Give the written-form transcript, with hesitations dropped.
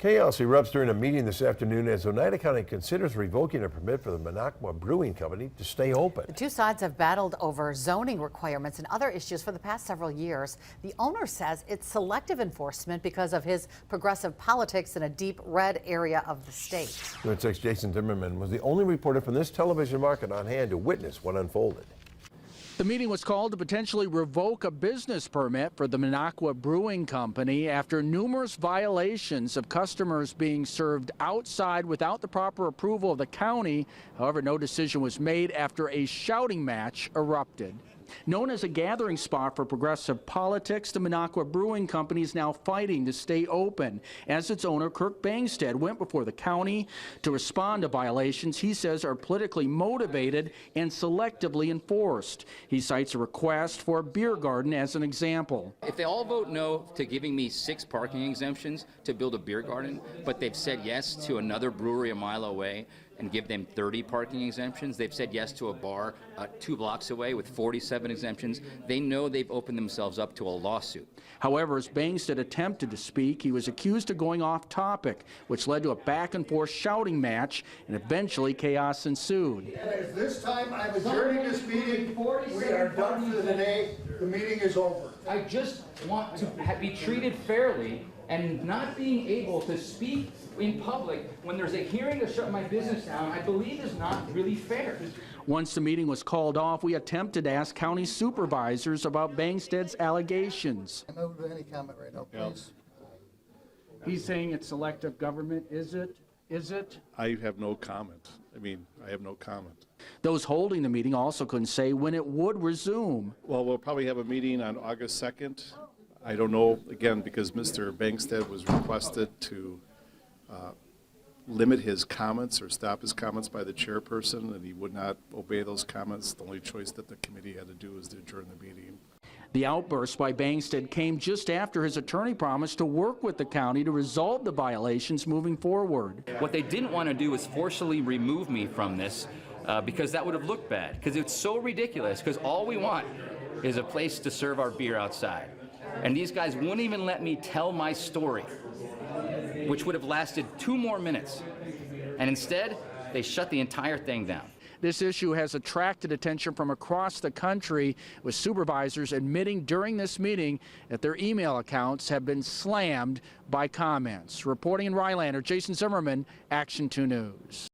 Chaos erupts during a meeting this afternoon as Oneida County considers revoking a permit for the Minocqua Brewing Company to stay open. The two sides have battled over zoning requirements and other issues for the past several years. The owner says it's selective enforcement because of his progressive politics in a deep red area of the state. News 6 Jason Zimmerman was the only reporter from this television market on hand to witness what unfolded. The meeting was called to potentially revoke a business permit for the Minocqua Brewing Company after numerous violations of customers being served outside without the proper approval of the county. However, no decision was made after a shouting match erupted. Known as a gathering spot for progressive politics, the Minocqua Brewing Company is now fighting to stay open, as its owner, Kirk Bangstead, went before the county to respond to violations he says are politically motivated and selectively enforced. He cites a request for a beer garden as an example. If they all vote no to giving me 6 parking exemptions to build a beer garden, but they've said yes to another brewery a mile away and give them 30 parking exemptions, they've said yes to a bar 2 blocks away with 47 exemptions, they know they've opened themselves up to a lawsuit. However, as Bangstead attempted to speak, he was accused of going off topic, which led to a back-and-forth shouting match, and eventually chaos ensued. This time I'm adjourning this meeting. We are done for the day. The meeting is over. I just want to be treated fairly, and not being able to speak in public when there's a hearing to shut my business down, I believe is not really fair. Once the meeting was called off, we attempted to ask county supervisors about Bangstead's allegations. I'm open to any comment right now, please. He's saying it's selective government. Is it? Is it? I have no comment. I have no comment. Those holding the meeting also couldn't say when it would resume. Well, we'll probably have a meeting on August 2nd. I don't know, again, because Mr. Bangstead was requested to limit his comments or stop his comments by the chairperson, and he would not obey those comments. The only choice that the committee had to do was to adjourn the meeting. The outburst by Bangstead came just after his attorney promised to work with the county to resolve the violations moving forward. What they didn't want to do was forcibly remove me from this because that would have looked bad, because it's so ridiculous, because all we want is a place to serve our beer outside. And these guys wouldn't even let me tell my story, which would have lasted 2 more minutes. And instead, they shut the entire thing down. This issue has attracted attention from across the country, with supervisors admitting during this meeting that their email accounts have been slammed by comments. Reporting in Rylander, Jason Zimmerman, Action 2 News.